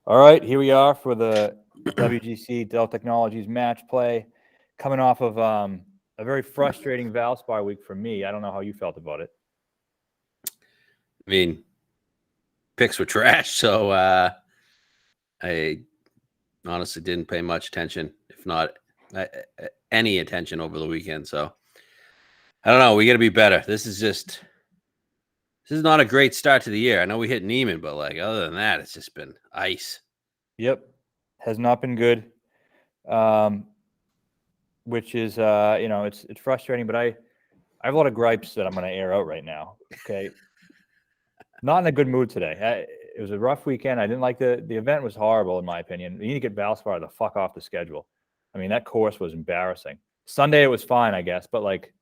All right, here we are for the WGC-Dell Technologies Match play, coming off of a very frustrating Valspar week for me. I don't know how you felt about it. I mean, picks were trash, so I honestly didn't pay much attention, if not any attention over the weekend. So I don't know. We got to be better. This is not a great start to the year. I know we hit Neiman, but like other than that, it's just been ice. Yep, has not been good. Which is it's frustrating, but I have a lot of gripes that I'm going to air out right now. Okay, not in a good mood today. It was a rough weekend. I didn't like the event was horrible in my opinion. You need to get Valspar the fuck off the schedule. I mean, that course was embarrassing. Sunday it was fine, I guess, but like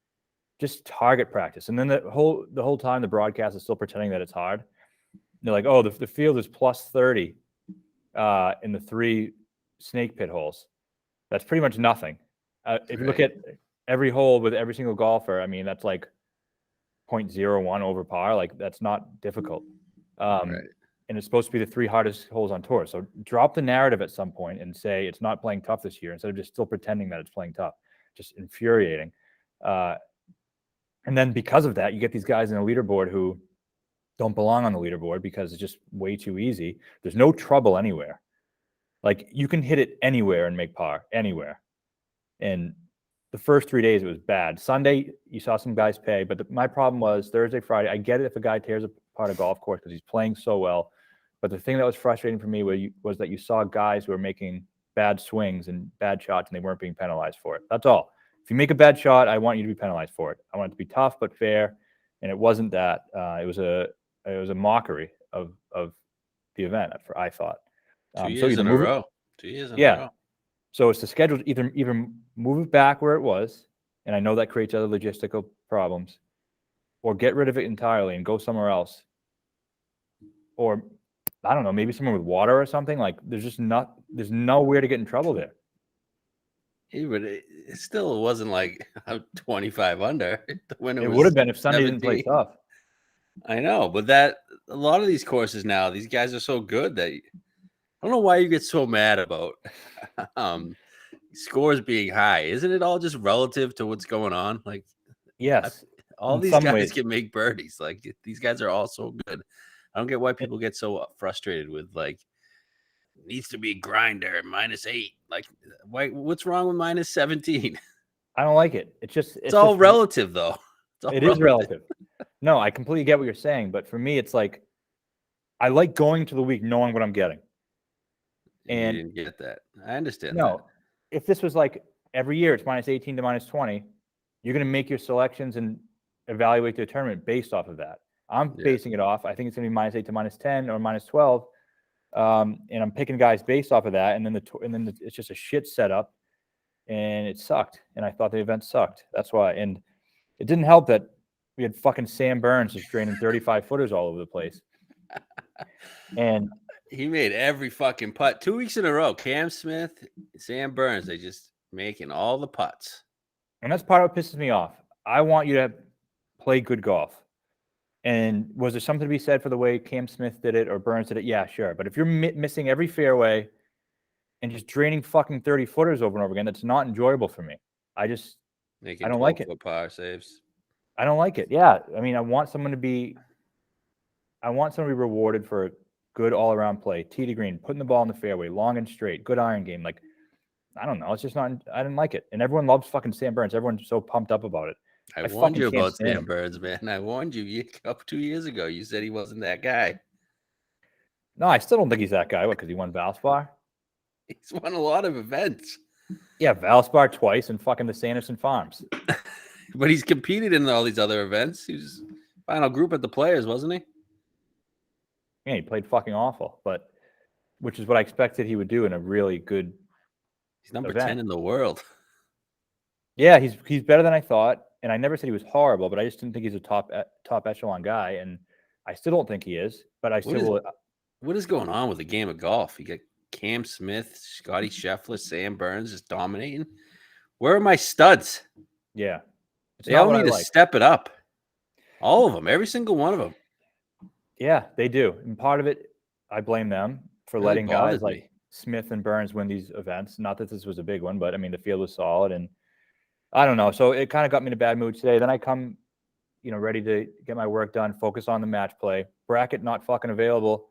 just target practice. And then the whole time the broadcast is still pretending that it's hard. They're like, oh, the field is plus 30 in the 3 snake pit holes. That's pretty much nothing. If you look at every hole with every single golfer, I mean, that's like 0.01 over par. Like, that's not difficult. And it's supposed to be the 3 hardest holes on tour. So drop the narrative at some point and say it's not playing tough this year instead of just still pretending that it's playing tough. Just infuriating. And then because of that, you get these guys in the leaderboard who don't belong on the leaderboard because it's just way too easy. There's no trouble anywhere. Like, you can hit it anywhere and make par, anywhere. And the first 3 days, it was bad. Sunday, you saw some guys pay, but my problem was Thursday, Friday. I get it if a guy tears apart a golf course because he's playing so well. But the thing that was frustrating for me was that you saw guys who were making bad swings and bad shots, and they weren't being penalized for it. That's all. If you make a bad shot, I want you to be penalized for it. I want it to be tough but fair, and it wasn't that. It was a mockery of the event. I thought. 2 years in a row. 2 years in a row. So it's the schedule. Either move it back where it was, and I know that creates other logistical problems, or get rid of it entirely and go somewhere else. Or I don't know, maybe somewhere with water or something. Like, there's nowhere to get in trouble there. Yeah, but it still wasn't like 25 under when it would have been if Sunday 17. Didn't play tough. I know, but a lot of these courses now, these guys are so good that I don't know why you get so mad about scores being high. Isn't it all just relative to what's going on? Like, yes, all these guys can make birdies. Like, these guys are all so good. I don't get why people get so frustrated with like needs to be grinder -8. Like, what's wrong with -17? I don't like it. It's all just relative though. It is relative. No, I completely get what you're saying, but for me, it's like I like going to the week knowing what I'm getting. And you didn't get that. I understand. No, if this was like every year, it's -18 to -20, you're going to make your selections and evaluate the tournament based off of that. I'm basing it off. I think it's going to be -8 to -10 or -12, and I'm picking guys based off of that. And then it's just a shit setup, and it sucked. And I thought the event sucked. That's why. And it didn't help that we had fucking Sam Burns just draining 35 footers all over the place. And he made every fucking putt 2 weeks in a row. Cam Smith, Sam Burns, they just making all the putts. And that's part of what pisses me off. I want you to play good golf. And was there something to be said for the way Cam Smith did it or Burns did it? Yeah, sure. But if you're missing every fairway and just draining fucking 30 footers over and over again, that's not enjoyable for me. I don't like it. Par saves. I don't like it. Yeah. I mean, I want someone to be rewarded for good all-around play, tee to green, putting the ball in the fairway, long and straight, good iron game. Like, I don't know. It's just not. I didn't like it. And everyone loves fucking Sam Burns. Everyone's so pumped up about it. I warned you about Sam Burns, man. I warned you up 2 years ago. You said he wasn't that guy. No, I still don't think he's that guy. What, because he won Valspar? He's won a lot of events. Yeah, Valspar twice and fucking the Sanderson Farms. But he's competed in all these other events. He was final group at the Players, wasn't he? Yeah, he played fucking awful, but which is what I expected he would do in a really good. He's number 10 in the world. Yeah, he's better than I thought, and I never said he was horrible, but I just didn't think he's a top echelon guy, and I still don't think he is. But what is going on with the game of golf? You got Cam Smith, Scotty Scheffler, Sam Burns just dominating. Where are my studs? Yeah, they all need to step it up. All of them, every single one of them. Yeah, they do. And part of it, I blame them for Really letting guys bothers like me. Smith and Burns win these events. Not that this was a big one, but I mean, the field was solid, and I don't know. So it kind of got me in a bad mood today. Then I come, ready to get my work done, focus on the match play. Bracket not fucking available.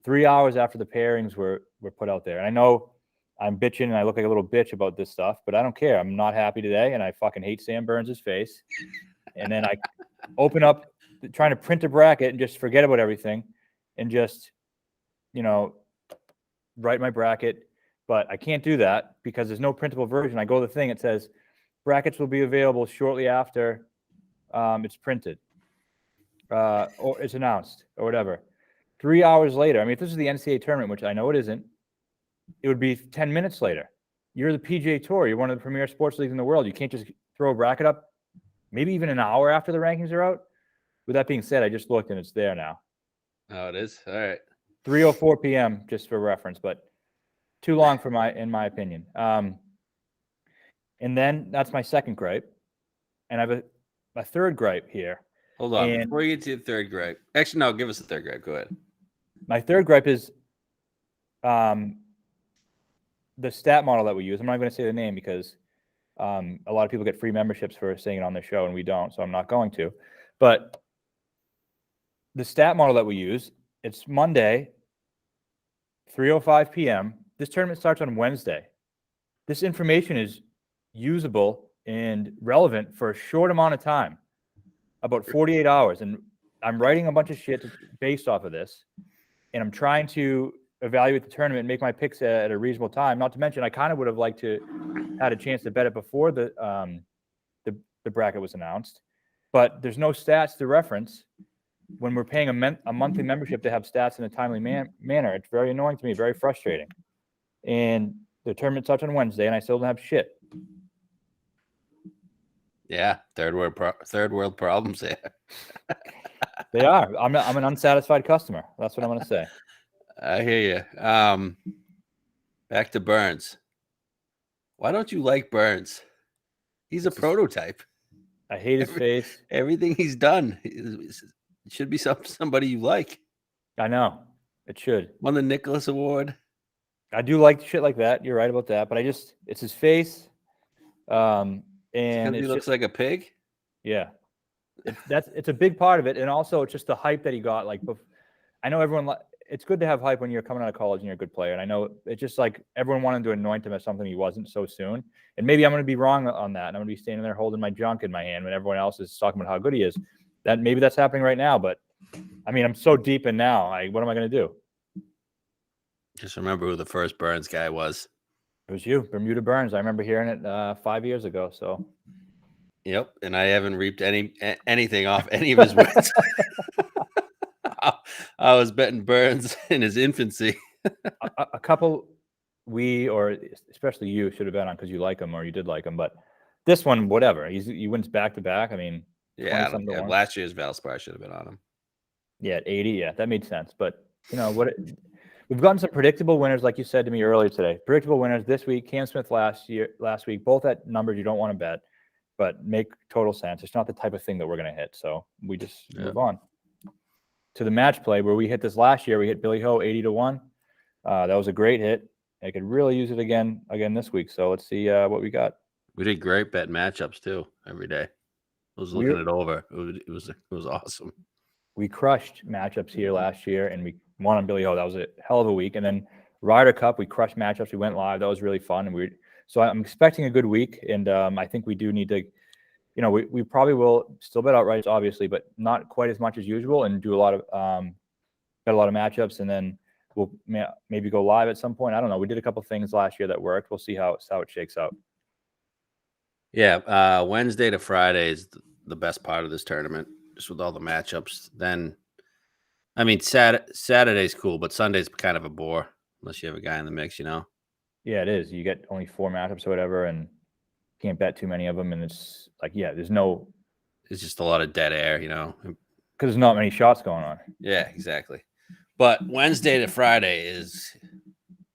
3 hours after the pairings were put out there. And I know I'm bitching and I look like a little bitch about this stuff, but I don't care. I'm not happy today, and I fucking hate Sam Burns' face. And then I open up trying to print a bracket and just forget about everything and just, write my bracket. But I can't do that because there's no printable version. I go to the thing, it says brackets will be available shortly after it's printed or it's announced or whatever. 3 hours later, I mean, if this is the NCAA tournament, which I know it isn't, it would be 10 minutes later. You're the PGA Tour. You're one of the premier sports leagues in the world. You can't just throw a bracket up maybe even an hour after the rankings are out. With that being said, I just looked and it's there now. Oh, it is? All right. 3:04 p.m. just for reference, but too long in my opinion. And then that's my second gripe. And I have a third gripe here. Hold on. And Before you get to the third gripe. Actually, no, give us the third gripe. Go ahead. my third gripe is the stat model that we use. I'm not going to say the name because a lot of people get free memberships for saying it on their show, and we don't, so I'm not going to. But the stat model that we use, it's Monday, 3:05 p.m. This tournament starts on Wednesday. This information is usable and relevant for a short amount of time, about 48 hours. And I'm writing a bunch of shit based off of this, and I'm trying to evaluate the tournament and make my picks at a reasonable time. Not to mention, I kind of would have liked to had a chance to bet it before the bracket was announced, but there's no stats to reference when we're paying a monthly membership to have stats in a timely manner. It's very annoying to me, very frustrating. And the tournament starts on Wednesday, and I still don't have shit. Yeah, third world problems there. They are. I'm an unsatisfied customer. That's what I'm going to say. I hear you. Back to Burns. Why don't you like Burns? He's a prototype. I hate his face. Everything he's done should be somebody you like. I know. It should. Won the Nicholas Award. I do like shit like that. You're right about that. But it's his face. And he looks like a pig. Yeah. It's a big part of it. And also it's just the hype that he got. Like, I know everyone, it's good to have hype when you're coming out of college and you're a good player. And I know it's just like everyone wanted to anoint him as something he wasn't so soon. And maybe I'm going to be wrong on that. And I'm going to be standing there holding my junk in my hand when everyone else is talking about how good he is. Maybe that's happening right now. But I mean, I'm so deep in now. What am I going to do? Just remember who the first Burns guy was. It was you, Bermuda Burns. I remember hearing it 5 years ago. So. Yep, and I haven't reaped anything off any of his wins. I was betting Burns in his infancy. a couple or especially you should have been on because you like him or you did like him, but this one, whatever. He wins back to back. I mean, yeah, last year's Valspar should have been on him. Yeah, at 80. Yeah, that made sense. But we've gotten some predictable winners, like you said to me earlier today. Predictable winners this week. Cam Smith last week, both at numbers you don't want to bet, but make total sense. It's not the type of thing that we're going to hit. So we just move on to the match play where we hit this last year. We hit Billy Ho 80-1. That was a great hit. I could really use it again this week. So let's see what we got. We did great bet matchups too every day. I was looking it over. It was awesome. We crushed matchups here last year, and we won on Billy Ho. That was a hell of a week. And then Ryder Cup, we crushed matchups. We went live. That was really fun. And so I'm expecting a good week, and I think we do need to, we probably will still bet outrights, obviously, but not quite as much as usual, and do a lot of bet a lot of matchups, and then we'll maybe go live at some point. I don't know. We did a couple things last year that worked. We'll see how it shakes out. Yeah, Wednesday to Friday is the best part of this tournament, just with all the matchups. Then, I mean, Saturday's cool, but Sunday's kind of a bore unless you have a guy in the mix, Yeah, it is. You get only 4 matchups or whatever, and can't bet too many of them. And it's like, it's just a lot of dead air, because there's not many shots going on. Yeah, exactly. But Wednesday to Friday is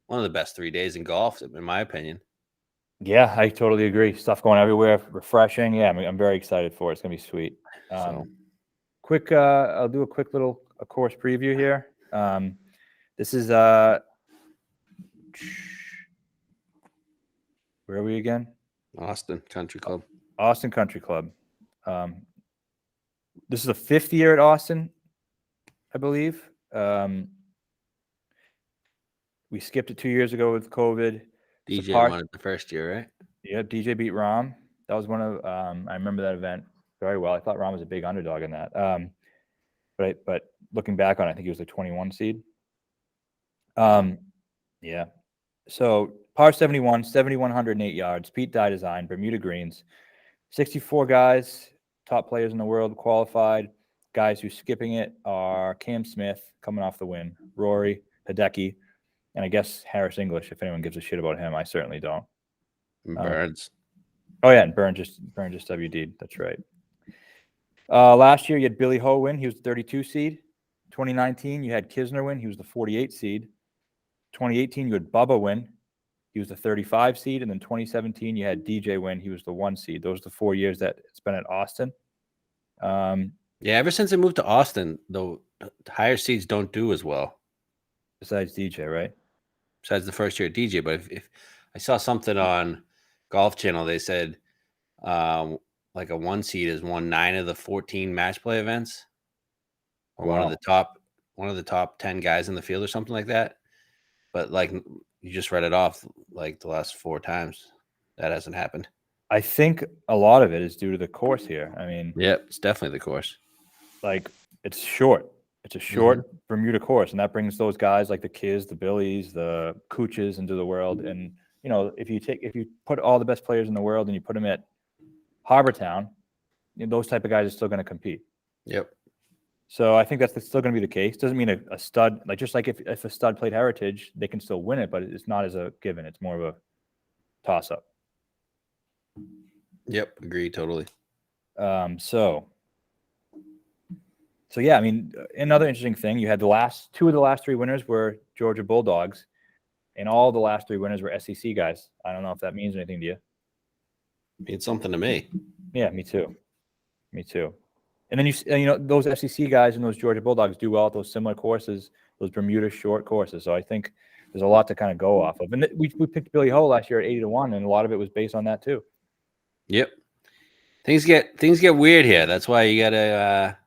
one of the best 3 days in golf, in my opinion. Yeah, I totally agree. Stuff going everywhere, refreshing. Yeah, I'm very excited for it. It's gonna be sweet. I'll do a quick little course preview here. This is where are we again? Austin Country Club. Austin Country Club. This is the 5th year at Austin, I believe. We skipped it 2 years ago with COVID. DJ won it the first year, right? Yeah, DJ beat Rom. That was one of I remember that event very well. I thought Rom was a big underdog in that. But looking back on it, I think he was the 21 seed. Yeah. So par 71, 7,108 yards, Pete Dye design, Bermuda greens, 64 guys, top players in the world qualified. Guys who's skipping it are Cam Smith coming off the win, Rory, Hideki, and I guess Harris English. If anyone gives a shit about him, I certainly don't. Burns. Oh yeah, and Burn just WD'd. That's right. Last year you had Billy Ho win. He was the 32 seed. 2019 you had Kisner win. He was the 48 seed. 2018 you had Bubba win. He was the 35 seed, and then 2017 you had DJ win. He was the 1 seed. Those are the 4 years that it's been at Austin. Yeah, ever since I moved to Austin, the higher seeds don't do as well. Besides DJ, right? Besides the first year at DJ, but if I saw something on Golf Channel, they said like a 1 seed has won 9 of the 14 match play events, or Wow. one of the top 10 guys in the field, or something like that. But like you just read it off, like the last 4 times that hasn't happened. I think a lot of it is due to the course here. I mean, Yep, it's definitely the course. like it's short. It's a short Bermuda course, and that brings those guys like the Kiz, the Billies, the Cooches into the world. And you know, if you put all the best players in the world and you put them at Harbor Town, you know, those type of guys are still going to compete. Yep. So I think that's still going to be the case. Doesn't mean a stud, like just like if a stud played Heritage, they can still win it, but it's not as a given. It's more of a toss up. Yep. Agree totally. So yeah, I mean, another interesting thing, you had two of the last 3 winners were Georgia Bulldogs, and all the last 3 winners were SEC guys. I don't know if that means anything to you. Means something to me. Yeah, me too. And then you know those SEC guys and those Georgia Bulldogs do well at those similar courses, those Bermuda short courses. So I think there's a lot to kind of go off of. And we picked Billy Ho last year at 80-1, and a lot of it was based on that too. Yep. Things get weird here. That's why you gotta.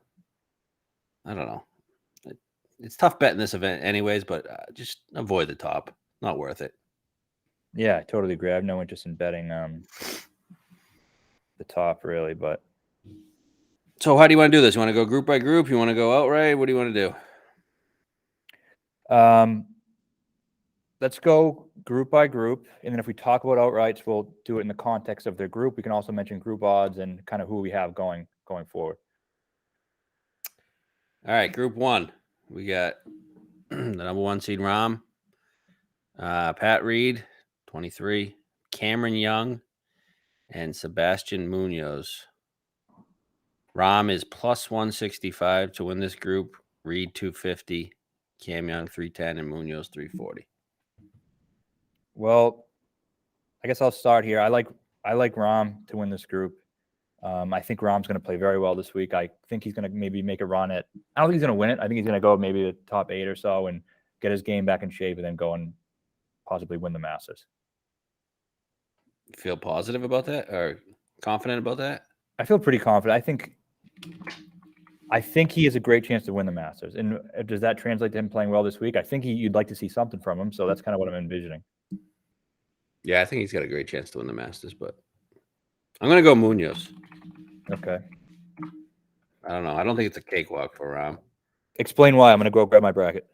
I don't know. It's tough betting this event, anyways. But just avoid the top. Not worth it. Yeah, I totally agree. I have no interest in betting the top really, but. So how do you want to do this? You want to go group by group? You want to go outright? What do you want to do? Let's go group by group, and then if we talk about outrights, we'll do it in the context of their group. We can also mention group odds and kind of who we have going forward. All right, group 1. We got the number 1 seed Rom, Pat Reed, 23, Cameron Young, and Sebastian Munoz. Rom is plus 165 to win this group. Reed 250, Cam Young 310, and Munoz 340. Well, I guess I'll start here. I like Rom to win this group. I think Rom's going to play very well this week. I think he's going to maybe make a run at. I don't think he's going to win it. I think he's going to go maybe the top 8 or so and get his game back in shape, and then go and possibly win the Masters. Feel positive about that, or confident about that? I feel pretty confident. I think he has a great chance to win the Masters. And does that translate to him playing well this week? I think you'd like to see something from him. So that's kind of what I'm envisioning. Yeah, I think he's got a great chance to win the Masters, but I'm going to go Munoz. Okay. I don't know. I don't think it's a cakewalk for Rom. Explain why. I'm going to go grab my bracket.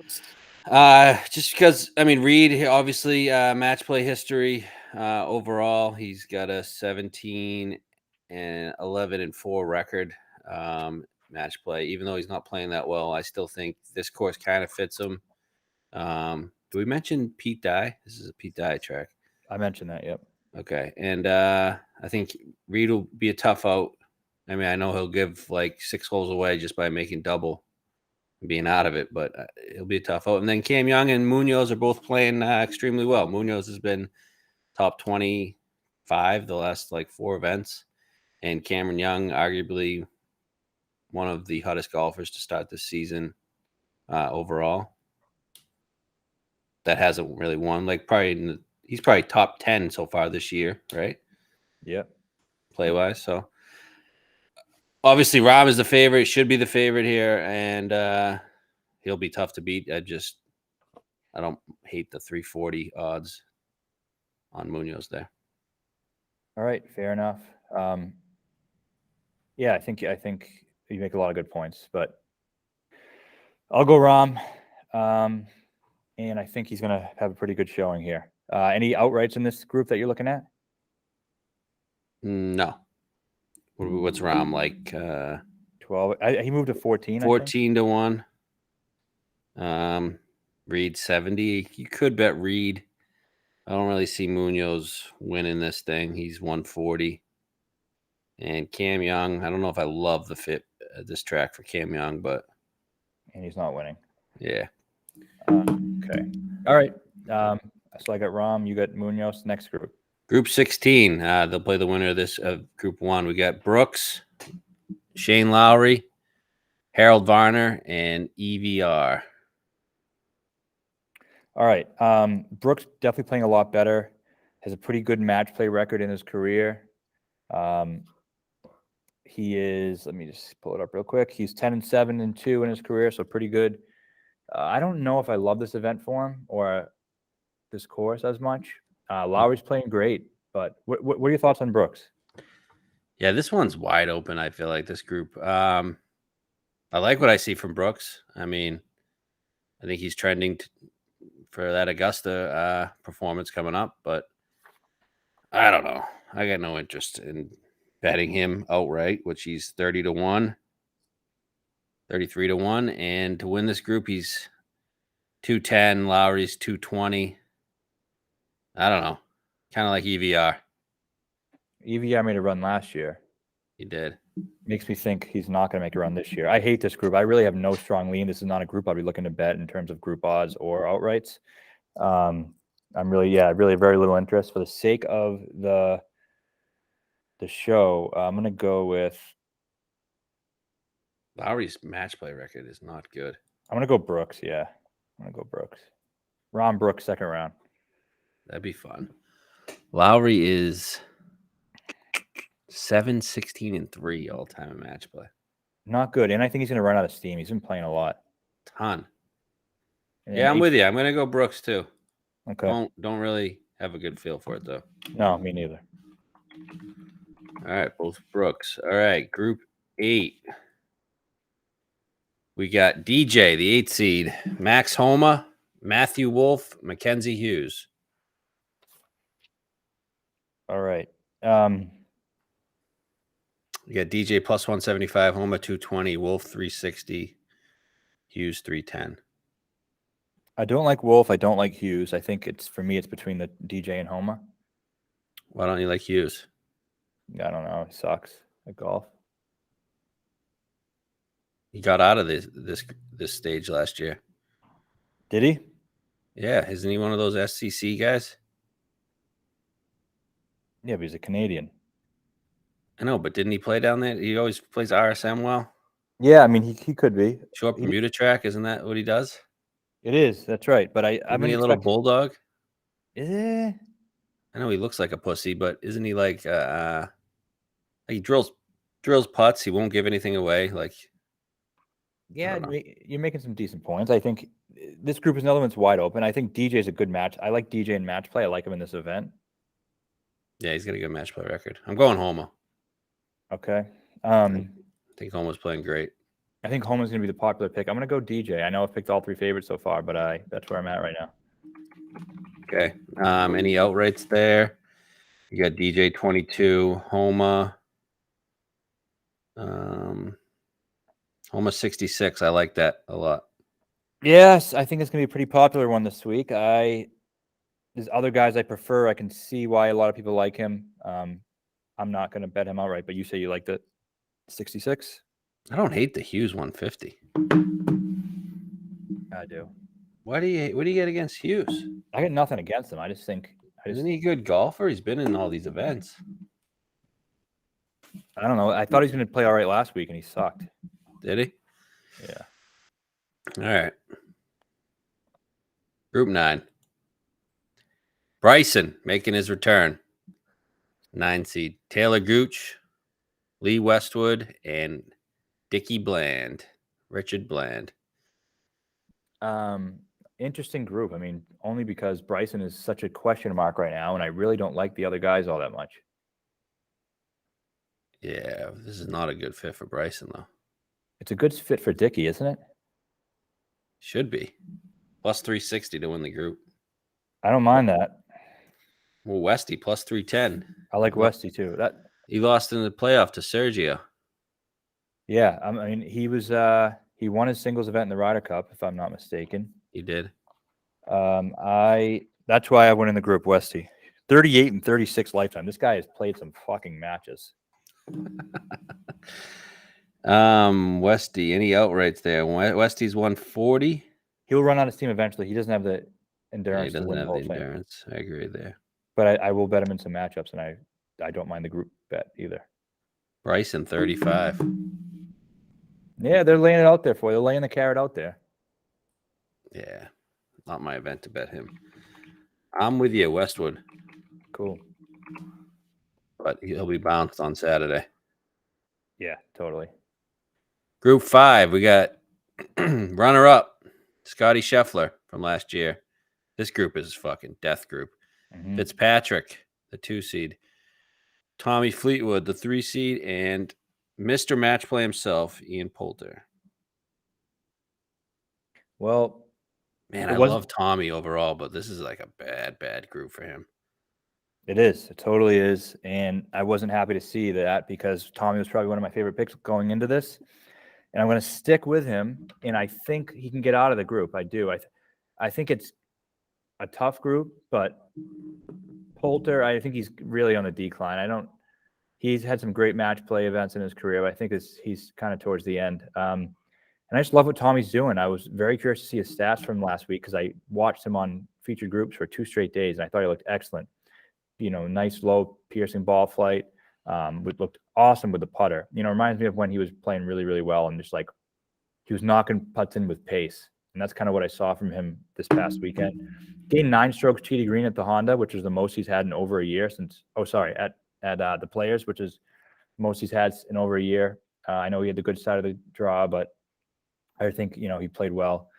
Just because, I mean, Reed, obviously, match play history overall. He's got a 17 and 11 and 4 record match play. Even though he's not playing that well, I still think this course kind of fits him. Do we mention Pete Dye? This is a Pete Dye track. I mentioned that, yep. Okay. And I think Reed will be a tough out. I mean, I know he'll give like 6 holes away just by making double and being out of it, but it'll be a tough out. And then Cam Young and Munoz are both playing extremely well. Munoz has been top 25 the last like 4 events. And Cameron Young, arguably one of the hottest golfers to start this season overall. that hasn't really won. Like he's probably top 10 so far this year, right? Yep. Play wise. So obviously Rob is the favorite, should be the favorite here, and he'll be tough to beat. I don't hate the 340 odds on Munoz there. All right, fair enough. Yeah, I think you make a lot of good points, but I'll go Rom, and I think he's going to have a pretty good showing here. Any outrights in this group that you're looking at? No. What's Rom like? 12. He moved to 14. 14 to 1. Reed 70. You could bet Reed. I don't really see Munoz winning this thing. He's 140. And Cam Young, I don't know if I love the fit this track for Cam Young, but And he's not winning. yeah. Okay. All right. So I got Rom. You got Munoz. Next group. Group 16. They'll play the winner of this Group 1. We got Brooks, Shane Lowry, Harold Varner, and EVR. All right. Brooks definitely playing a lot better. Has a pretty good match play record in his career. He is. Let me just pull it up real quick. He's 10-7-2 in his career, so pretty good. I don't know if I love this event for him or this course as much. Lowry's playing great, but what are your thoughts on Brooks? Yeah, this one's wide open. I feel like this group. I like what I see from Brooks. I mean, I think he's trending for that Augusta performance coming up, but I don't know. I got no interest in betting him outright, which he's 30 to 1, 33 to 1. And to win this group, he's 210. Lowry's 220. I don't know. Kind of like EVR. EVR made a run last year. He did. Makes me think he's not going to make a run this year. I hate this group. I really have no strong lean. This is not a group I'll be looking to bet in terms of group odds or outrights. I'm really very little interest. For the sake of the show, I'm going to go with Lowry's match play record is not good. I'm going to go Brooks. Yeah, I'm going to go Brooks. Ron Brooks, second round. That'd be fun. Lowry is 7-16-3 all time in match play. Not good, and I think he's going to run out of steam. He's been playing a lot. Ton. And Yeah, I'm with you. I'm going to go Brooks too. Okay. Don't really have a good feel for it though. No, me neither. All right, both Brooks. All right, Group 8. We got DJ, the 8th seed, Max Homa, Matthew Wolf, Mackenzie Hughes. All right. You got DJ plus 175, Homa 220, Wolf 360, Hughes 310. I don't like Wolf. I don't like Hughes. I think it's between the DJ and Homa. Why don't you like Hughes? I don't know. He sucks at golf. He got out of this stage last year. Did he? Yeah, isn't he one of those SCC guys? Yeah, but he's a Canadian. I know, but didn't he play down there? He always plays RSM well. Yeah, I mean he could be. Short Bermuda track, isn't that what he does? It is. That's right. But I'm he a little bulldog. Is it? I know he looks like a pussy, but isn't he like he drills putts? He won't give anything away. Like, yeah, you're making some decent points. I think this group is another one's wide open. I think DJ is a good match. I like DJ in match play. I like him in this event. Yeah, he's got a good match play record. I'm going Homa. Okay. I think Homa's playing great. I think Homa's going to be the popular pick. I'm going to go DJ. I know I've picked all three favorites so far, but that's where I'm at right now. Okay. Any outrights there? You got DJ 22, Homa. Homa 66. I like that a lot. Yes, I think it's going to be a pretty popular one this week. There's other guys I prefer. I can see why a lot of people like him. I'm not going to bet him outright, but you say you like the 66? I don't hate the Hughes 150. I do. What do you get against Hughes? I got nothing against him. I just think isn't he a good golfer? He's been in all these events. I don't know. I thought he was going to play all right last week, and he sucked. Did he? Yeah. All right. Group 9. Bryson making his return. 9 seed. Taylor Gooch, Lee Westwood, and Dickie Bland. Richard Bland. Interesting group. I mean, only because Bryson is such a question mark right now, and I really don't like the other guys all that much. Yeah, this is not a good fit for Bryson, though. It's a good fit for Dickie, isn't it? Should be. Plus 360 to win the group. I don't mind that. Well, Westy, plus 310. I like Westy too. He lost in the playoff to Sergio. Yeah, I mean, he won his singles event in the Ryder Cup, if I'm not mistaken. He did. That's why I went in the group, Westy. 38 and 36 lifetime. This guy has played some fucking matches. Westy, any outrights there? Westy's 140. He'll run out of steam eventually. He doesn't have the Yeah, endurance he to doesn't win the have whole the thing. endurance. I agree there. But I will bet him in some matchups, and I don't mind the group bet either. Bryson, 35. Yeah, they're laying it out there for you. They're laying the carrot out there. Yeah, not my event to bet him. I'm with you, Westwood. Cool. But he'll be bounced on Saturday. Yeah, totally. Group 5, we got runner-up, Scotty Scheffler from last year. This group is fucking death group. Mm-hmm. Fitzpatrick, the 2 seed. Tommy Fleetwood, the 3 seed. And Mr. Match Play himself, Ian Poulter. Well, man, I love Tommy overall, but this is like a bad group for him. It is. It totally is. And I wasn't happy to see that because Tommy was probably one of my favorite picks going into this. And I'm going to stick with him. And I think he can get out of the group. I do. I think it's a tough group, but Poulter, I think he's really on the decline. He's had some great match play events in his career, but I think he's kind of towards the end. And I just love what Tommy's doing. I was very curious to see his stats from last week because I watched him on featured groups for 2 straight days, and I thought he looked excellent. Nice low piercing ball flight. Looked awesome with the putter. Reminds me of when he was playing really, really well and just like he was knocking putts in with pace. And that's kind of what I saw from him this past weekend. Gained 9 strokes tee to green at the Honda, which is the most he's had in over a year at the Players, which is most he's had in over a year. I know he had the good side of the draw, but I think, he played well.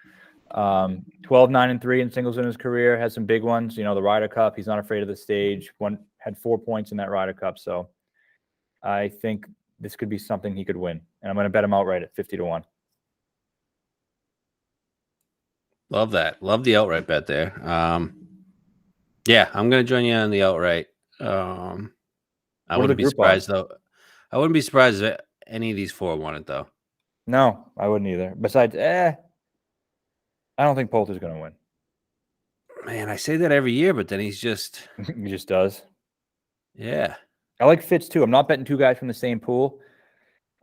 12, 9, and 3 in singles in his career, has some big ones. The Ryder Cup, he's not afraid of the stage. Had 4 points in that Ryder Cup. So I think this could be something he could win. And I'm going to bet him outright at 50-1. Love that. Love the outright bet there. Yeah, I'm going to join you on the outright. I wouldn't be surprised, though. I wouldn't be surprised if any of these 4 won it, though. No, I wouldn't either. Besides, I don't think Poulter's going to win. Man, I say that every year, but then he's just... He just does. Yeah. I like Fitz, too. I'm not betting 2 guys from the same pool.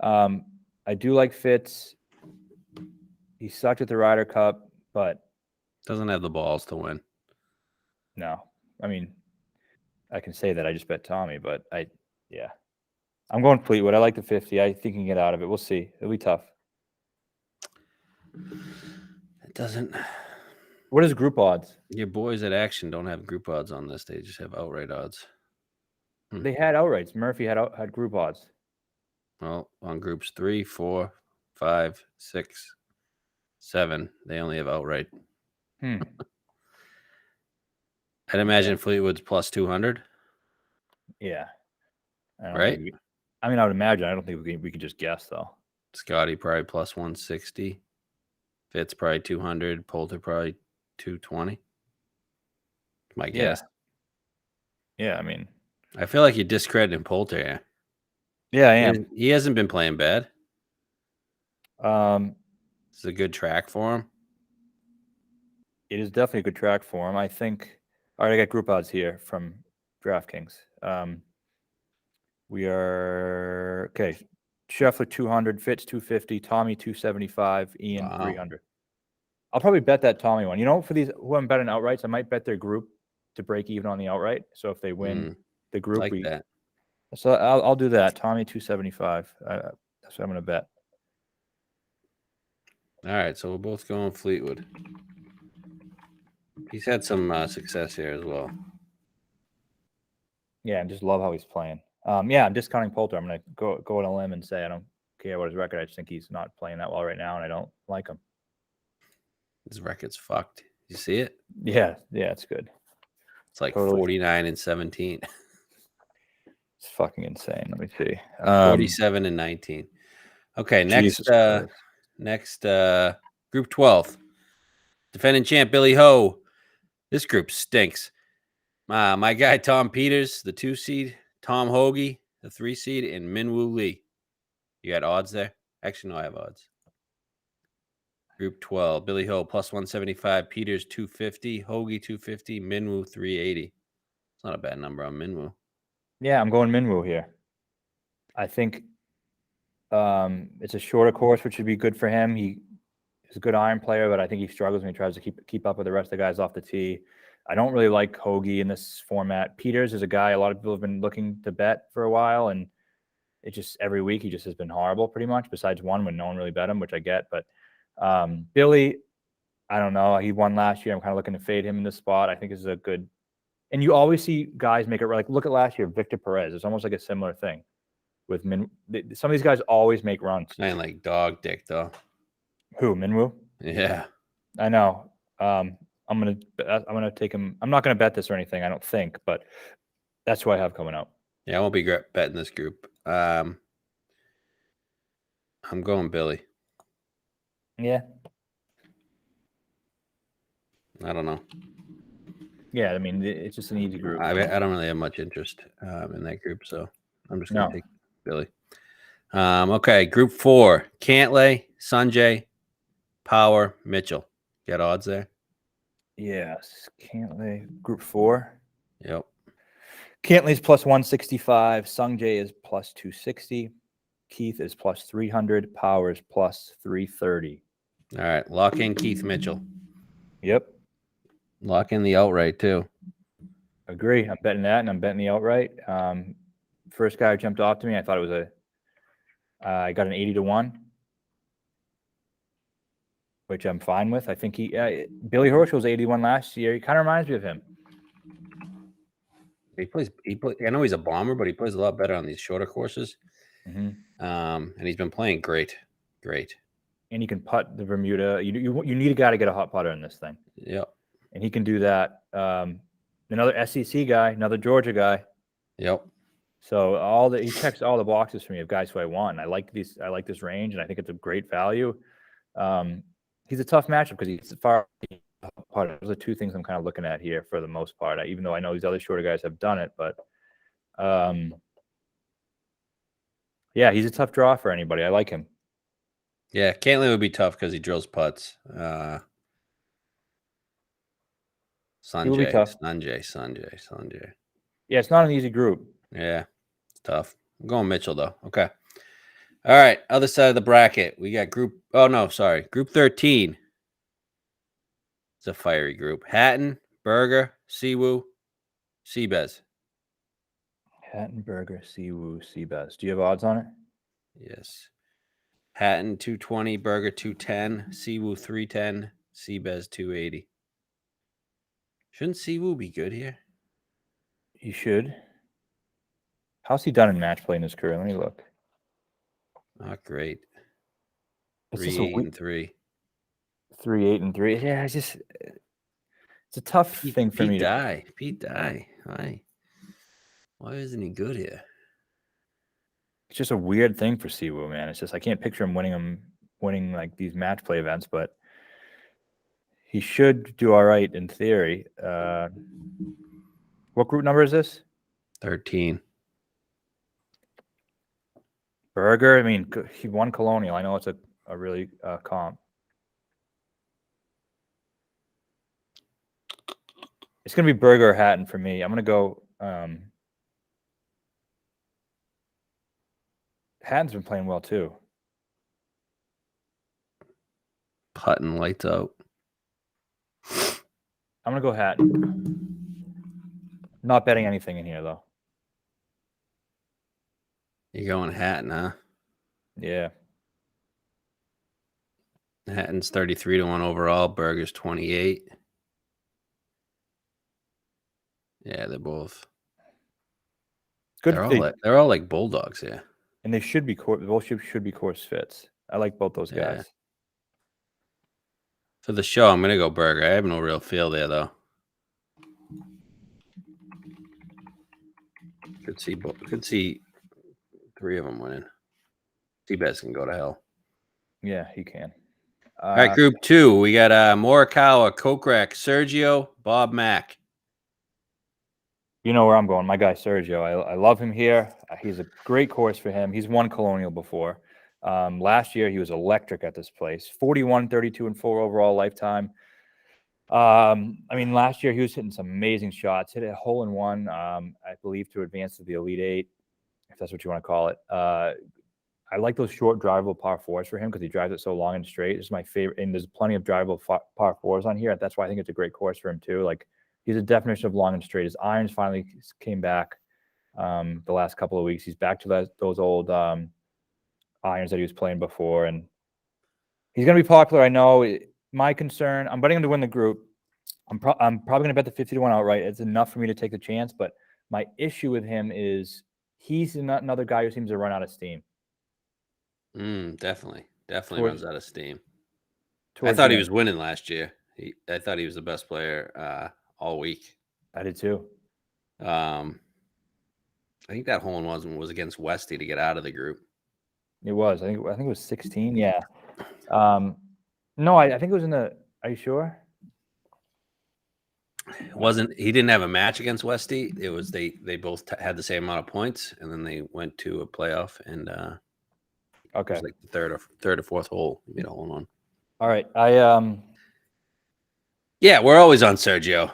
I do like Fitz. He sucked at the Ryder Cup, but... Doesn't have the balls to win. No. I mean, I can say that I just bet Tommy, but I'm going Fleetwood. I like the 50. I think he can get out of it. We'll see. It'll be tough. It doesn't. What is group odds? Your boys at Action don't have group odds on this. They just have outright odds. They had outrights. Murphy had group odds. Well, on groups 3, 4, 5, 6, 7, they only have outright. I'd imagine Fleetwood's plus 200. Yeah. Right? I would imagine. I don't think we could just guess, though. Scotty probably plus 160. Fitz probably 200. Poulter probably 220. My guess. Yeah, I feel like you're discrediting Poulter here. Yeah, I am. He hasn't been playing bad. It's a good track for him. It is definitely a good track for him. I think. All right, I got group odds here from DraftKings. We are okay. Scheffler 200, Fitz 250, Tommy 275, Ian 300. I'll probably bet that Tommy one. For these who I'm betting outrights, I might bet their group to break even on the outright. So if they win the group, like that. So I'll do that. Tommy 275. That's what I'm going to bet. All right, so we're both going Fleetwood. He's had some success here as well. Yeah, I just love how he's playing. Yeah, I'm discounting Poulter. I'm going to go on a limb and say I don't care what his record. I just think he's not playing that well right now, and I don't like him. His record's fucked. You see it? Yeah, it's good. It's like Totally. 49-17. It's fucking insane. Let me see. 47-19. Okay, Jesus Christ. next group 12. Defending champ Billy Ho. This group stinks. My guy Tom Peters, the 2 seed, Tom Hoagie, the 3 seed, and Minwoo Lee. You got odds there? Actually, no, I have odds. Group 12, Billy Ho plus 175, Peters 250, Hoagie 250, Minwoo 380. It's not a bad number on Minwoo. Yeah, I'm going Minwoo here. I think it's a shorter course, which would be good for him. He's a good iron player, but I think he struggles when he tries to keep up with the rest of the guys off the tee. I don't really like Hoagie in this format. Peters is a guy a lot of people have been looking to bet for a while, and it just every week he just has been horrible pretty much, besides one when no one really bet him, which I get. But Billy, I don't know. He won last year. I'm kind of looking to fade him in this spot. I think this is a good – and you always see guys make it – like look at last year, Victor Perez. It's almost like a similar thing with some of these guys always make runs. Playing like dog dick, though. Who, Minwoo? Yeah. I know. I'm gonna take him. I'm not gonna bet this or anything, I don't think, but that's who I have coming up. Yeah, I won't be betting this group. I'm going Billy. Yeah. I don't know. Yeah, I mean, it's just an easy group. I don't really have much interest in that group, so I'm just going to take Billy. Okay, group 4, Cantlay, Sanjay, Power, Mitchell. Got odds there? Yes, Cantlay, group 4. Yep. Cantlay's plus 165. Sungjae is plus 260. Keith is plus 300. Power is plus 330. All right, lock in Keith Mitchell. Yep. Lock in the outright, too. Agree. I'm betting that, and I'm betting the outright. First guy who jumped off to me, I thought it was I got an 80-1, which I'm fine with. I think Billy Horschel was 81 last year. He kind of reminds me of him. He plays. I know he's a bomber, but he plays a lot better on these shorter courses. Mm-hmm. And he's been playing great. And he can putt the Bermuda. You need a guy to get a hot putter in this thing. Yep. And he can do that. Another SEC guy, another Georgia guy. Yep. So he checks all the boxes for me of guys who I want. I like this range, and I think it's a great value. He's a tough matchup because he's far putter. Those are two things I'm kind of looking at here for the most part. Even though I know these other shorter guys have done it, but yeah, he's a tough draw for anybody. I like him. Yeah, Cantlay would be tough because he drills putts. Sanjay. Yeah, it's not an easy group. Yeah, it's tough. I'm going Mitchell, though. Okay. All right, other side of the bracket. We got group 13. It's a fiery group. Hatton, Berger, Siwoo, Seabez. Hatton, Berger, Siwoo, Seabez. Do you have odds on it? Yes. Hatton 220, Berger 210, Siwoo 310, Seabez 280. Shouldn't Siwoo be good here? He should. How's he done in match play in his career? Let me look. Not great. It's 3-8-3. 3-8-3. Yeah, it's a tough thing for me. Pete Dye. Why isn't he good here? It's just a weird thing for Siwoo, man. It's just I can't picture him winning like these match play events, but he should do all right in theory. What group number is this? 13. Berger, I mean, he won Colonial. I know it's a really comp. It's going to be Berger or Hatton for me. I'm going to go. Hatton's been playing well, too. Putting lights out. I'm going to go Hatton. Not betting anything in here, though. You're going Hatton, huh? Yeah. Hatton's 33-1 overall. Berger's 28. Yeah, they're both. Good. They're all like bulldogs here. And they should be both should be course fits. I like both those Yeah. guys. For the show, I'm gonna go Burger. I have no real feel there though. Could see 3 of them winning. T-Bets can go to hell. Yeah, he can. All right, Group 2. We got Morikawa, Kokrak, Sergio, Bob Mack. You know where I'm going. My guy Sergio. I love him here. He's a great course for him. He's won Colonial before. Last year he was electric at this place. 41, 32, and 4 overall lifetime. I mean, last year he was hitting some amazing shots. Hit a hole in one, I believe, to advance to the Elite Eight, if that's what you want to call it. I like those short drivable par fours for him because he drives it so long and straight. It's my favorite, and there's plenty of drivable par fours on here. That's why I think it's a great course for him too. Like, he's a definition of long and straight. His irons finally came back the last couple of weeks. He's back to those old irons that he was playing before, and he's going to be popular. I know. My concern, I'm betting him to win the group. I'm probably going to bet the 50 to 1 outright. It's enough for me to take the chance, but my issue with him is he's another guy who seems to run out of steam. Definitely runs out of steam. I Towards thought the he end. was winning last year. I thought he was the best player all week. I did too. I think that hole in one was against Westy to get out of the group. It was. I think it was 16. Yeah. No, I think it was in the. Are you sure? He didn't have a match against Westy. It was they both had the same amount of points, and then they went to a playoff, and Okay. it was like the third or fourth hole. He made a hole in one. All right. Yeah, we're always on Sergio.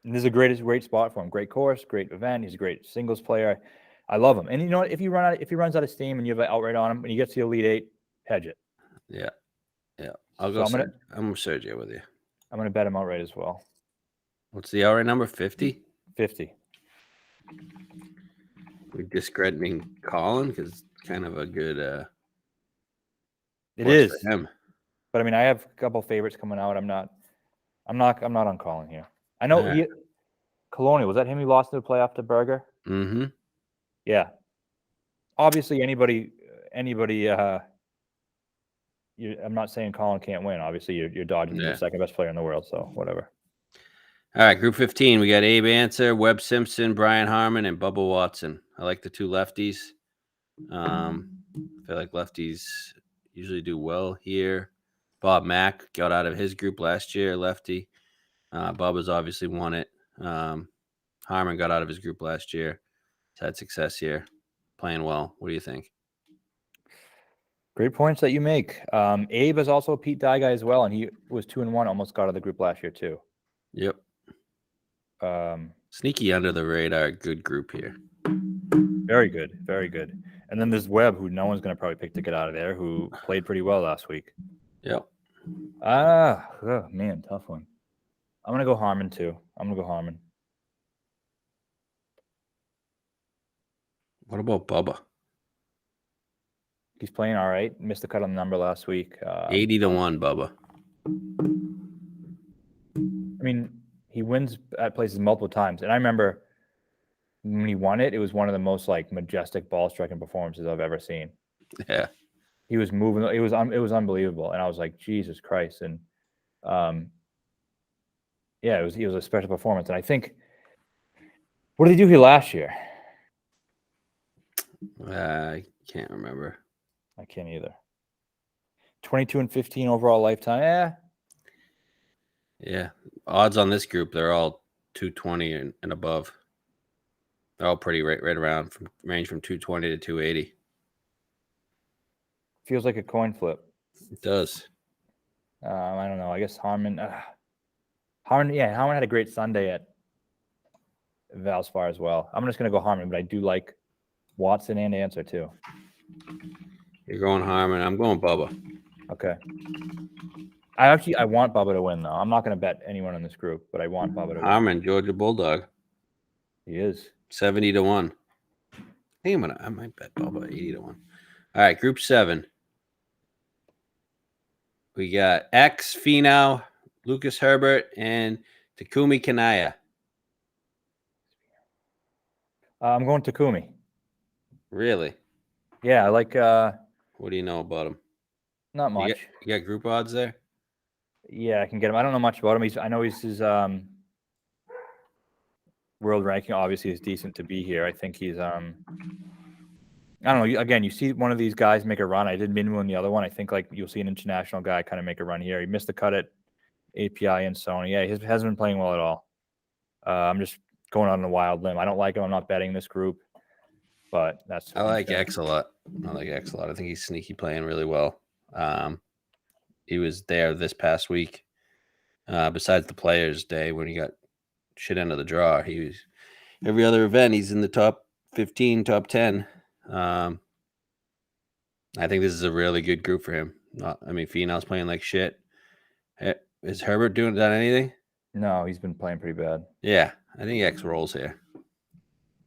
This is a great spot for him. Great course, great event. He's a great singles player. I love him. And you know what? If he runs out of steam and you have an outright on him and he gets to the Elite Eight, hedge it. Yeah. I'll go. I'm Sergio with you. I'm gonna bet him outright as well. What's the outright number? 50? 50. We discrediting Colin because it's kind of a good. It is for him. But I mean, I have a couple favorites coming out. I'm not on Colin here. I know Colonial, was that him who lost in the playoff to Berger? Mm-hmm. Yeah. Obviously, anybody. I'm not saying Colin can't win. Obviously, you're dodging the second best player in the world, so whatever. All right, Group 15. We got Abe Answer, Webb Simpson, Brian Harmon, and Bubba Watson. I like the 2 lefties. I feel like lefties usually do well here. Bob Mack got out of his group last year, lefty. Bubba's obviously won it. Harmon got out of his group last year. He's had success here, playing well. What do you think? Great points that you make. Abe is also a Pete Dye guy as well, and he was 2-1, almost got out of the group last year too. Yep. Sneaky under the radar, good group here. Very good, very good. And then there's Webb, who no one's going to probably pick to get out of there, who played pretty well last week. Yep. Oh, man, tough one. I'm going to go Harmon too. I'm going to go Harmon. What about Bubba? He's playing all right. Missed the cut on the number last week. 80 to 1, Bubba. I mean, he wins at places multiple times. And I remember when he won it, it was one of the most like majestic ball striking performances I've ever seen. Yeah. He was moving. It was unbelievable. And I was like, Jesus Christ. And yeah, it was a special performance. And I think, what did he do here last year? I can't remember. I can't either. 22 and 15 overall lifetime. Yeah. Odds on this group, they're all 220 and above. They're all pretty right around range from 220 to 280. Feels like a coin flip. It does. I don't know. I guess Harmon had a great Sunday at Valspar as well. I'm just going to go Harmon, but I do like Watson and Answer too. You're going Harmon. I'm going Bubba. Okay. I want Bubba to win though. I'm not going to bet anyone in this group, but I want Bubba to win. Harmon, Georgia Bulldog. He is 70 to 1. I might bet Bubba 80 to 1. All right, Group 7. We got X, Finau, Lucas Herbert, and Takumi Kanaya. I'm going Takumi. Really? Yeah, I like What do you know about him? not You much. got group odds there? Yeah, I can get him. I don't know much about him. I know his world ranking obviously is decent to be here. I think he's I don't know. Again, you see one of these guys make a run. I didn't mean to win the other one. I think like you'll see an international guy kind of make a run here. He missed the cut at API and Sony. Yeah, he hasn't been playing well at all. I'm just going on a wild limb. I don't like him. I'm not betting this group, but that's. I like X a lot. I think he's sneaky playing really well. He was there this past week. Besides the Players' Day when he got shit end of the draw, he was every other event. He's in the top 15, top 10. I think this is a really good group for him. Finau's playing like shit. Is Herbert done anything? No, he's been playing pretty bad. Yeah, I think X rolls here.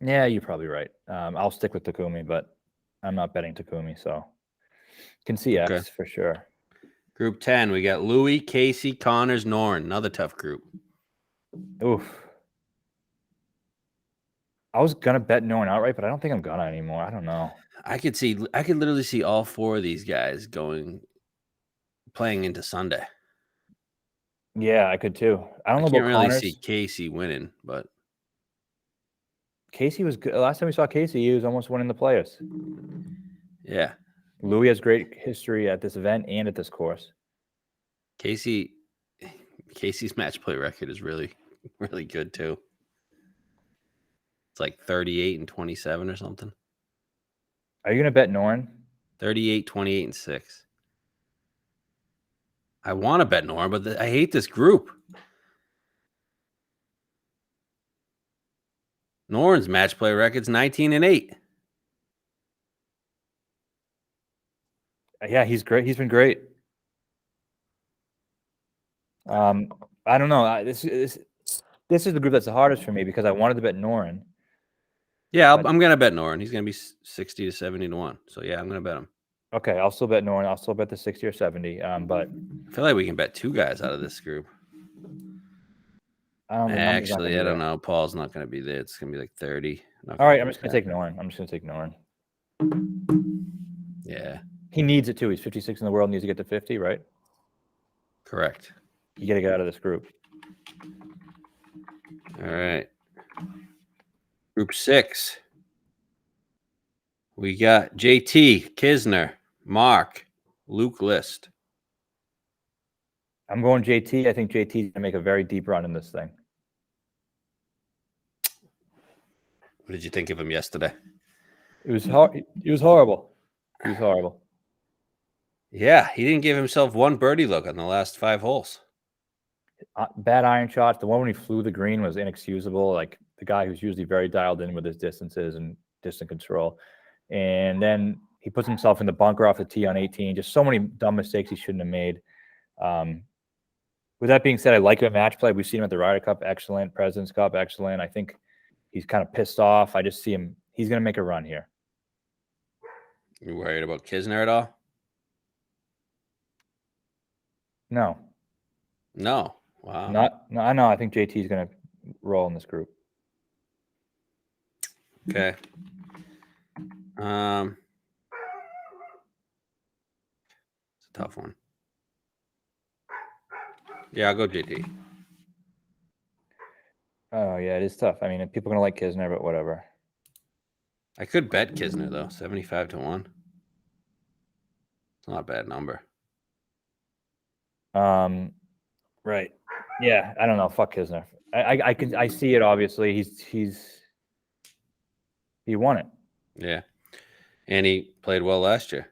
Yeah, you're probably right. I'll stick with Takumi, but I'm not betting Takumi, so can see X for sure. Group 10, we got Louis, Casey, Connors, Norn. Another tough group. Oof. I was gonna bet Norn outright, but I don't think I'm gonna anymore. I don't know. I could literally see all four of these guys playing into Sunday. Yeah, I could too. I don't know about really Connors. see Casey winning, but Casey was good. Last time we saw Casey, he was almost winning the Players. Yeah. Louis has great history at this event and at this course. Casey's match play record is really, really good too. It's like 38 and 27 or something. Are you gonna bet Norn? 38, 28, and 6. I want to bet Norn, but I hate this group. Norn's match play record's 19 and 8. Yeah, he's great. He's been great. I don't know. This is the group that's the hardest for me because I wanted to bet Norn. Yeah, I'm going to bet Norn. He's going to be 60 to 70 to 1. So, yeah, I'm going to bet him. Okay, I'll still bet Norn. I'll still bet the 60 or 70. But I feel like we can bet two guys out of this group. Actually, I don't know. Paul's not going to be there. It's going to be like 30. All right, I'm just going to take Norn. Yeah. He needs it too. He's 56 in the world, needs to get to 50, right? Correct. You got to get out of this group. All right. Group 6. We got JT, Kisner, Mark, Luke List. I'm going JT. I think JT's going to make a very deep run in this thing. What did you think of him yesterday? It was hard. It was horrible. He was horrible. Yeah, he didn't give himself one birdie look on the last 5 holes. Bad iron shots. The one when he flew the green was inexcusable. Like the guy who's usually very dialed in with his distances and distant control. And then he puts himself in the bunker off the tee on 18. Just so many dumb mistakes he shouldn't have made. With that being said, I like him at match play. We've seen him at the Ryder Cup, excellent. President's Cup, excellent. I think he's kind of pissed off. I just see him. He's going to make a run here. You worried about Kisner at all? No. Wow. No, I know. I think JT is going to roll in this group. Okay. It's a tough one. Yeah, I'll go JT. Oh, yeah, it is tough. I mean, people are going to like Kisner, but whatever. I could bet Kisner, though. 75 to 1. It's not a bad number. Right. Yeah, I don't know. Fuck Kisner. I see it, obviously. He won it. Yeah. And he played well last year.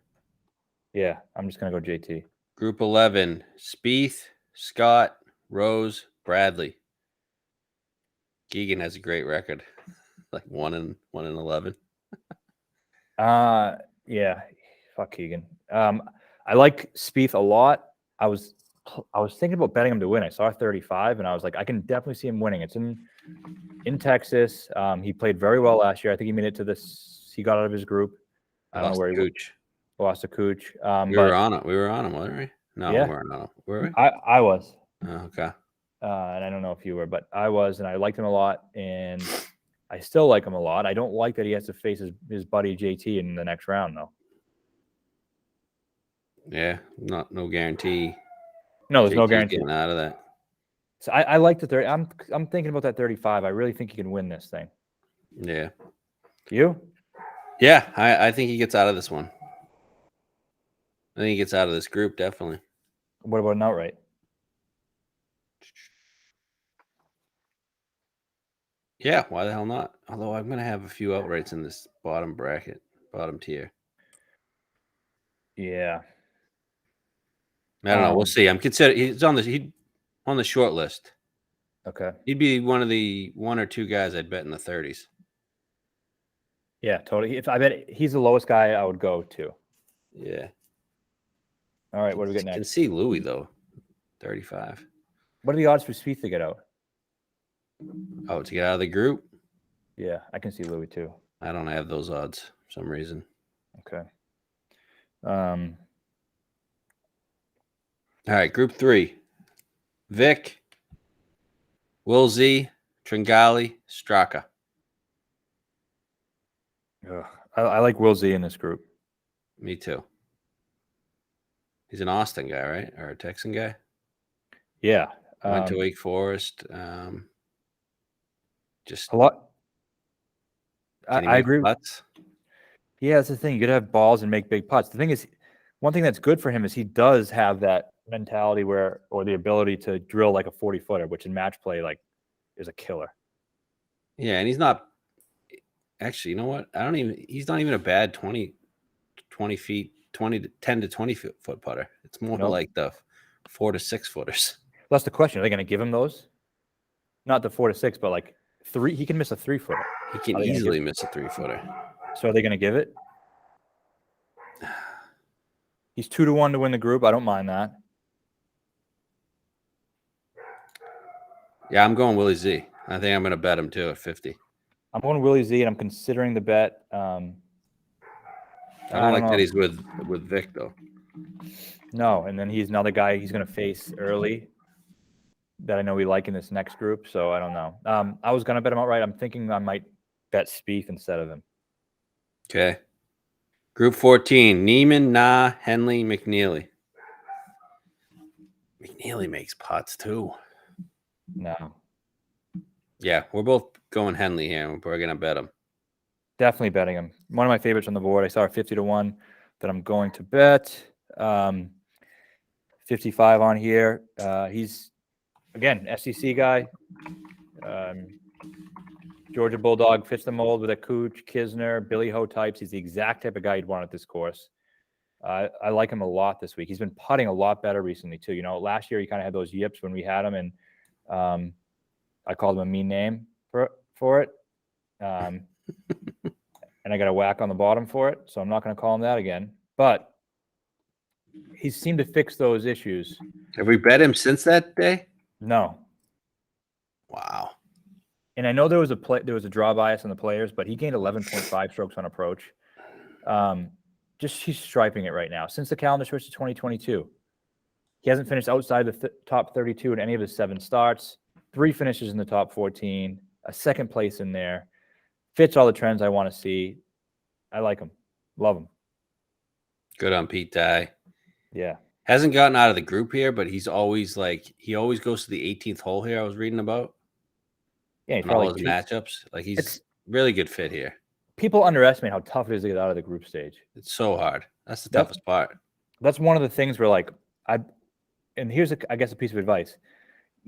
Yeah, I'm just going to go JT. Group 11, Spieth, Scott, Rose, Bradley. Keegan has a great record. Like 1 and 11. Yeah. Fuck Keegan. I like Spieth a lot. I was thinking about betting him to win. I saw 35, and I was like, I can definitely see him winning. It's in Texas. He played very well last year. I think he made it to this. He got out of his group. I don't know where he lost to Cooch. We were on him, weren't we? No, yeah. we weren't on him. Were we? I was. Oh, okay. And I don't know if you were, but I was, and I liked him a lot. And I still like him a lot. I don't like that he has to face his buddy JT in the next round, though. Yeah, no guarantee. No, there's no JT's guarantee. getting out of that. So I like the 30. I'm thinking about that 35. I really think he can win this thing. Yeah. You? Yeah, I think he gets out of this one. I think he gets out of this group, definitely. What about an outright? Yeah, why the hell not? Although I'm going to have a few outrights in this bottom bracket, bottom tier. Yeah. I don't know. We'll see. I'm considering he's on the short list. Okay. He'd be one of the 1 or 2 guys I'd bet in the 30s. Yeah, totally. If I bet he's the lowest guy, I would go to. Yeah. All right, what do we get I can next? see Louis though, 35. What are the odds for Spieth to get out? Oh, to get out of the group? Yeah, I can see Louis too. I don't have those odds for some reason. Okay. All right, group 3. Vic, Will Z, Tringali, Straka. I like Will Z in this group. Me too. He's an Austin guy, right? Or a Texan guy? Yeah. Went to Wake Forest. Just a lot. can he I make agree. putts? Yeah, that's the thing. You got to have balls and make big putts. The thing is, one thing that's good for him is he does have that mentality or the ability to drill like a 40-footer, which in match play like is a killer. Yeah, and he's not actually, you know what? He's not even a bad 20 feet, 10 to 20 foot putter. It's more like the 4 to 6 footers. That's the question. Are they going to give him those? Not the 4 to 6, but like 3. He can miss a 3-footer. He can easily miss a 3-footer. So are they going to give it? He's 2-1 to win the group. I don't mind that. Yeah, I'm going Willie Z. I think I'm going to bet him too at 50. I'm going Willie Z, and I'm considering the bet. I don't like that he's with Vic though. No, and then he's another guy he's going to face early that I know we like in this next group. So I don't know. I was going to bet him outright. I'm thinking I might bet Spieth instead of him. Okay. Group 14, Neiman, Nah, Henley, McNeely. McNeely makes putts too. No. Yeah, we're both going Henley here. We're going to bet him. Definitely betting him. One of my favorites on the board. I saw a 50-1 that I'm going to bet. 55 on here. He's, again, SEC guy. Georgia Bulldog fits the mold with a Cooch, Kisner, Billy Ho types. He's the exact type of guy you'd want at this course. I like him a lot this week. He's been putting a lot better recently too. You know, last year he kind of had those yips when we had him, and I called him a mean name for it. And I got a whack on the bottom for it, so I'm not going to call him that again. But he seemed to fix those issues. Have we bet him since that day? No. Wow. And I know there was a draw bias on the players, but he gained 11.5 strokes on approach. He's striping it right now. Since the calendar switched to 2022, he hasn't finished outside the top 32 in any of his 7 starts. 3 finishes in the top 14, a second place in there. Fits all the trends I want to see. I like him. Love him. Good on Pete Dye. Yeah. Hasn't gotten out of the group here, but he always goes to the 18th hole here I was reading about. Yeah, and all his matchups. Like he's really good fit here. People underestimate how tough it is to get out of the group stage. It's so hard. That's the toughest part. That's one of the things where and here's I guess a piece of advice.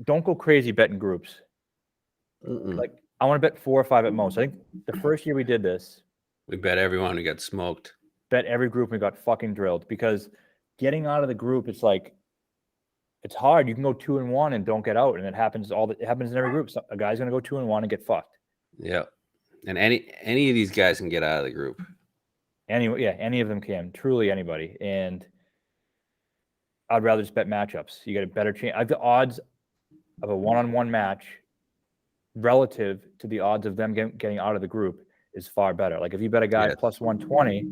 Don't go crazy betting groups. Like I want to bet 4 or 5 at most. I think the first year we did this, we bet everyone who got smoked. Bet every group and we got fucking drilled because getting out of the group, it's hard. You can go 2-1 and don't get out, and it happens in every group. So a guy's gonna go 2-1 and get fucked. Yeah, and any of these guys can get out of the group. Any of them can. Truly anybody. And I'd rather just bet matchups. You get a better chance. I have the odds of a one-on-one match relative to the odds of them getting out of the group is far better. Like if you bet a guy plus 120,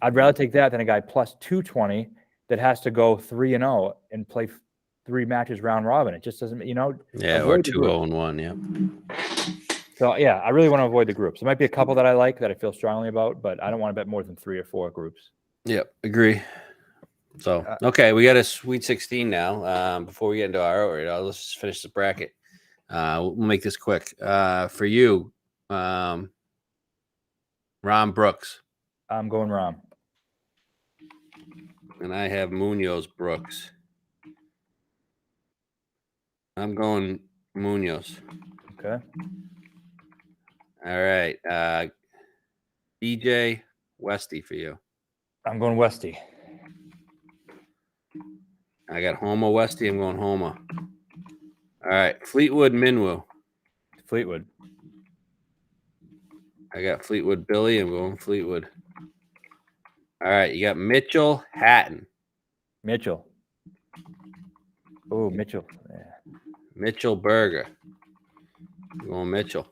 I'd rather take that than a guy plus 220 that has to go 3-0 and play 3 matches round robin. It just doesn't, Yeah, or 2-0-1. Yeah. So yeah, I really want to avoid the groups. There might be a couple that I like that I feel strongly about, but I don't want to bet more than 3 or 4 groups. Yep, agree. So okay, we got a Sweet 16 now. Before we get into our outright, let's just finish the bracket. We'll make this quick. For you, Ron Brooks. I'm going Rom. And I have Munoz Brooks. I'm going Munoz. Okay. All right. BJ Westy for you. I'm going Westy. I got Homa Westy. I'm going Homa. All right. Fleetwood Minwoo. Fleetwood. I got Fleetwood Billy. I'm going Fleetwood. All right. You got Mitchell Hatton. Mitchell. Oh, Mitchell. Yeah. Mitchell Berger. I'm going Mitchell.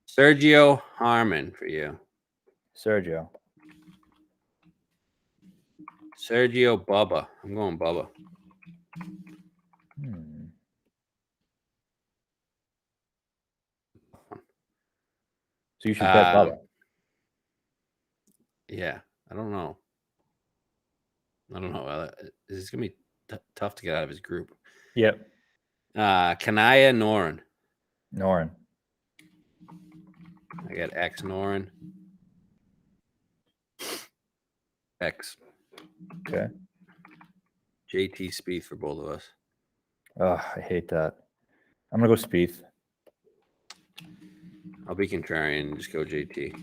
Sergio Harmon for you. Sergio. Sergio Bubba. I'm going Bubba. So you should bet Bubba. Yeah. I don't know. It's going to be tough to get out of his group. Yep. Kanaya Noren. Noren. I got X Noren. X. Okay. JT Spieth for both of us. Oh, I hate that. I'm going to go Spieth. I'll be contrarian and just go JT.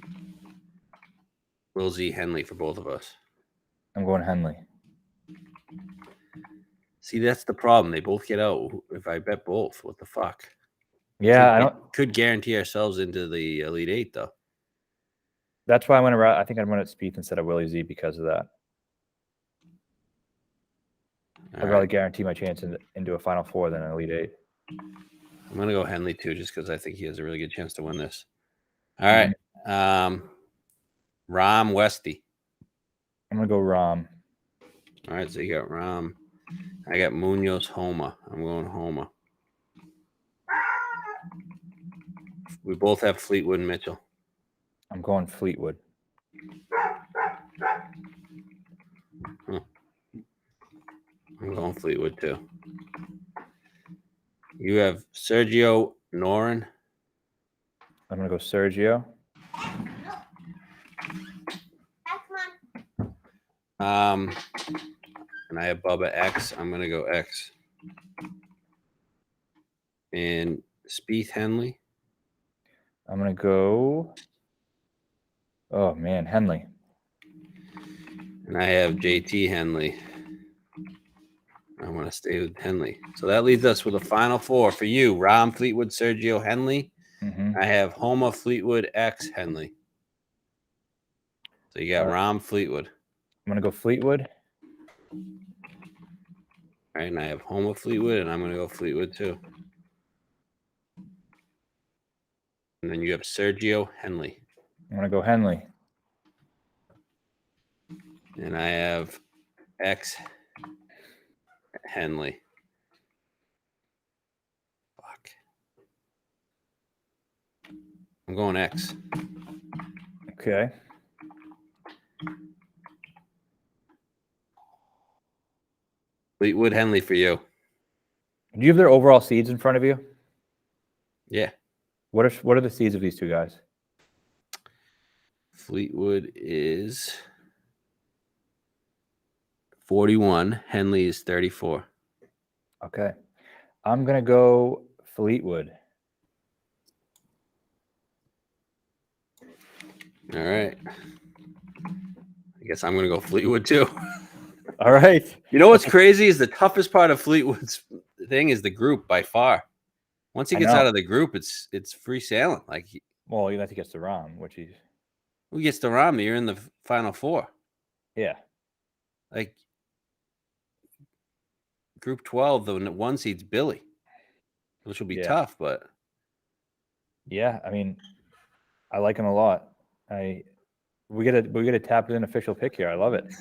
Will Z Henley for both of us. I'm going Henley. See, that's the problem. They both get out. If I bet both, what the fuck? Yeah, could guarantee ourselves into the Elite Eight, though. That's why I think I'd run at Spieth instead of Willie Z because of that. I'd rather guarantee my chance into a Final Four than an Elite Eight. I'm going to go Henley, too, just because I think he has a really good chance to win this. All right. Rom Westy. I'm going to go Rom. All right, so you got Rom. I got Munoz Homa. I'm going Homa. We both have Fleetwood and Mitchell. I'm going Fleetwood. I'm going Fleetwood, too. You have Sergio Noren. I'm going to go Sergio. And I have Bubba X. I'm going to go X. And Spieth Henley. I'm going to go... Oh, man, Henley. And I have JT Henley. I want to stay with Henley. So that leaves us with a Final Four for you. Rom Fleetwood, Sergio Henley. Mm-hmm. I have Homa Fleetwood X Henley. So you got Rom Fleetwood. I'm going to go Fleetwood. All right, and I have Homa Fleetwood, and I'm going to go Fleetwood too. And then you have Sergio Henley. I'm going to go Henley. And I have X Henley. Fuck. I'm going X. Okay. Fleetwood Henley for you. Do you have their overall seeds in front of you? Yeah. What are the seeds of these two guys? Fleetwood is 41. Henley is 34. Okay. I'm going to go Fleetwood. All right. I guess I'm going to go Fleetwood too. All right. You know what's crazy is the toughest part of Fleetwood's thing is the group by far. Once he gets out of the group, it's free sailing. Like, well, unless he gets to Rom, which he's. Who gets to Rom? You're in the Final Four. Yeah. Like Group 12, the one seed's Billy, which will be tough, but. Yeah, I mean, I like him a lot. We get a tapped in official pick here. I love it.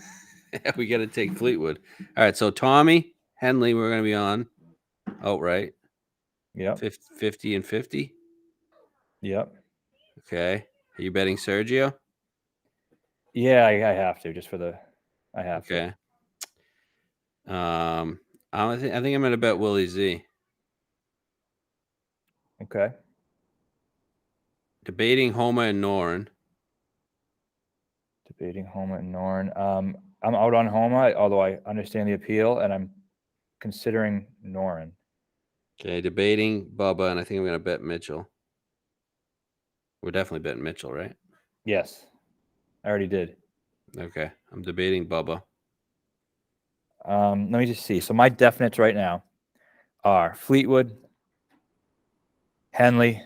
We got to take Fleetwood. All right, so Tommy Henley, we're going to be on outright. Yeah. 50 and 50. Yep. Okay. Are you betting Sergio? Yeah, I have to just for the. I have to. Okay. I think I'm going to bet Willie Z. Okay. Debating Homa and Noren. Debating Homa and Norn. I'm out on Homa, although I understand the appeal, and I'm considering Norin. Okay. Debating Bubba, and I think I'm going to bet Mitchell. We're definitely betting Mitchell, right? Yes, I already did. Okay. I'm debating Bubba. Let me just see. So my definites right now are Fleetwood, Henley,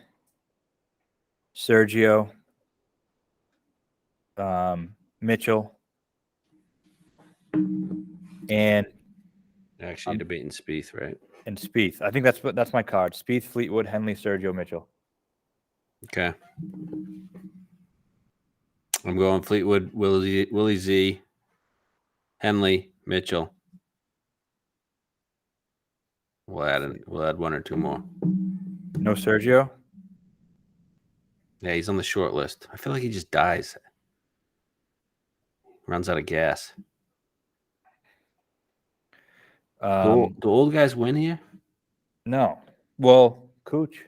Sergio, Mitchell, and Actually, you're debating Spieth, right? Spieth. I think that's my card. Spieth, Fleetwood, Henley, Sergio, Mitchell. Okay. I'm going Fleetwood, Willie Z, Henley, Mitchell. We'll add one or two more. No Sergio. Yeah, he's on the short list. I feel like he just dies. Runs out of gas. Do old guys win here? No. Well, Cooch.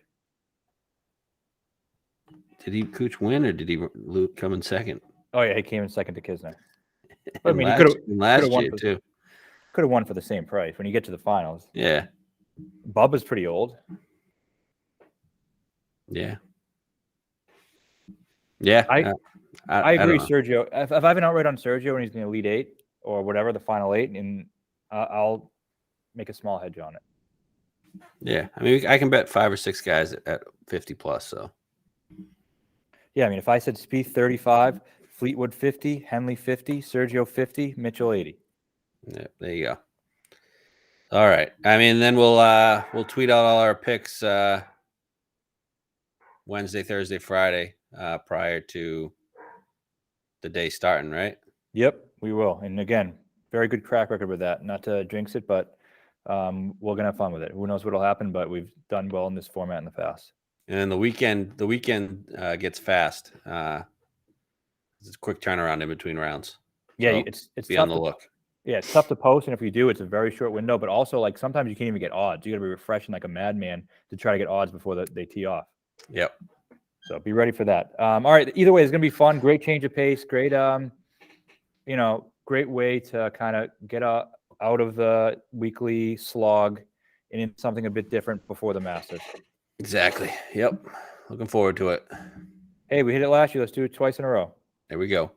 Did Cooch win, or did he come in second? Oh yeah, he came in second to Kisner. I mean, he could have last year too. Could have won for the same price when you get to the finals. Yeah. Bubba's pretty old. Yeah. Yeah. I agree, Sergio. If I have an outright on Sergio and he's going to lead 8 or whatever, the final 8, and I'll make a small hedge on it. Yeah. I mean, I can bet 5 or 6 guys at 50 plus. So. Yeah. I mean, if I said Spieth 35, Fleetwood 50, Henley 50, Sergio 50, Mitchell 80. Yeah. There you go. All right. I mean, then we'll tweet out all our picks Wednesday, Thursday, Friday prior to the day starting, right? Yep, we will. And again, very good track record with that. Not to jinx it, but we're gonna have fun with it. Who knows what'll happen? But we've done well in this format in the past. And then the weekend gets fast. It's a quick turnaround in between rounds. Yeah, so it's be tough on the look. Yeah, it's tough to post, and if you do, it's a very short window. But also, like sometimes you can't even get odds. You got to be refreshing like a madman to try to get odds before they tee off. Yep. So be ready for that. All right. Either way, it's gonna be fun. Great change of pace. Great, great way to kind of get out of the weekly slog and into something a bit different before the Masters. Exactly. Yep. Looking forward to it. Hey, we hit it last year. Let's do it twice in a row. There we go.